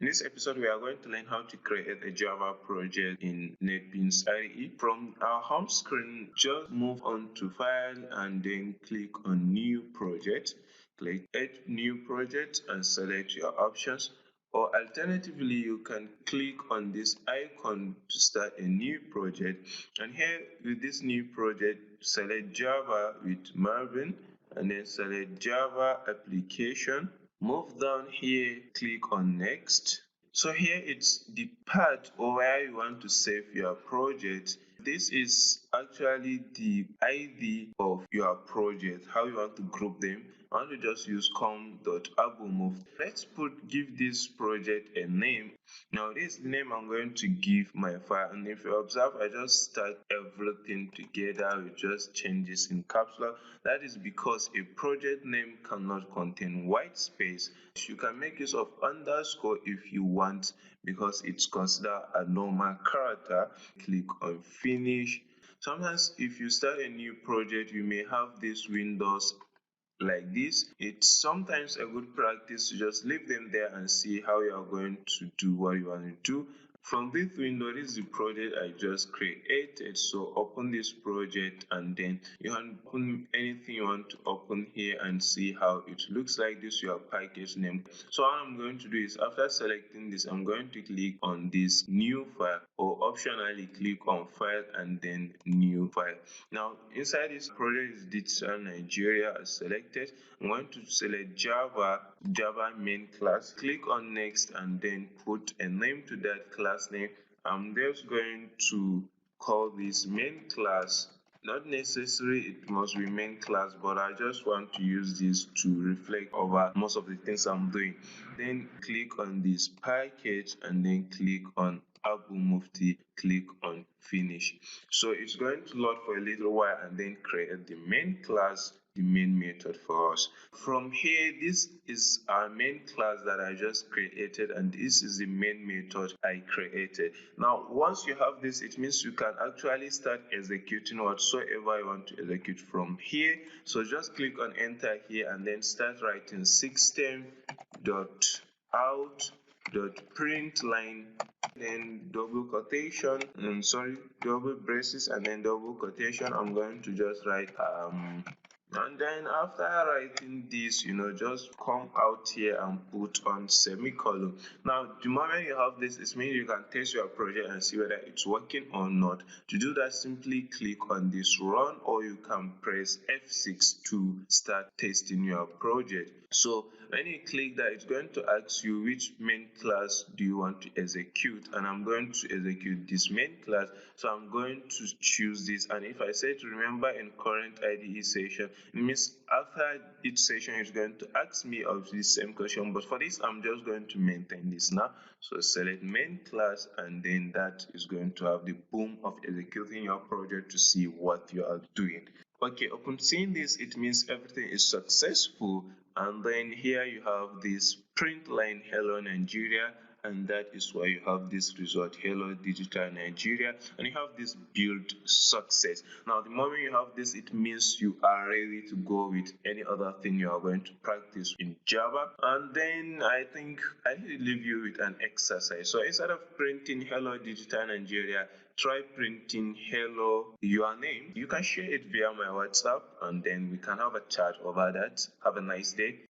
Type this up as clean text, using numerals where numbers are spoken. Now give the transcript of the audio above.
In this episode, we are going to learn how to create a Java project in Netbeans IDE. From our home screen, just move on to File and then click on New Project. Click Add New Project and select your options. Or alternatively, you can click on this icon to start a new project. And here with this new project, select Java with Marvin and then select Java Application. Move down here, click on Next. So here it's the part where you want to save your project. This is actually the ID of your project, how you want to group them. I want to just use com.AbuMuftee. Let's give this project a name. Now this is the name I'm going to give my file, and if you observe, I just start everything together with just changes in caps lock. That is because a project name cannot contain white space. You can make use of underscore if you want, because it's considered a normal character. Click on finish. Sometimes if you start a new project, you may have these windows like this. It's sometimes a good practice to just leave them there and see how you are going to do what you want to do. From this window, this is the project I just created. So open this project and then you can open anything you want to open here and see how it looks like. This your package name. So what I'm going to do is, after selecting this, I'm going to click on this new file, or optionally click on file and then new file. Now inside this project is Digital Nigeria as selected. I'm going to select Java main class. Click on next and then put a name to that class name. I'm just going to call this main class. Not necessary it must be main class, but I just want to use this to reflect over most of the things I'm doing. Then click on this package and then click on AbuMuftee, click on finish. So it's going to load for a little while and then create the main class, the main method for us. From here, this is our main class that I just created, and this is the main method I created. Now once you have this, it means you can actually start executing whatsoever you want to execute from here. So just click on enter here and then start writing system.out.println, then double quotation, double braces, and then double quotation. I'm going to just write and then after writing this, just come out here and put on semicolon. Now the moment you have this, it means you can test your project and see whether it's working or not. To do that, simply click on this run, or you can press F6 to start testing your project. So when you click that, it's going to ask you which main class do you want to execute, and I'm going to execute this main class. So I'm going to choose this, and if I say to remember in current IDE session, it means after each session it's going to ask me of the same question, but for this I'm just going to maintain this now. So select main class, and then that is going to have the boom of executing your project to see what you are doing. Okay, upon seeing this, it means everything is successful, and then here you have this print line hello Nigeria, and that is why you have this result, hello Digital Nigeria, and you have this build success. Now the moment you have this, it means you are ready to go with any other thing you are going to practice in Java. And then I think I need to leave you with an exercise. So instead of printing hello Digital Nigeria, try printing hello your name. You can share it via my WhatsApp, and then we can have a chat over that. Have a nice day.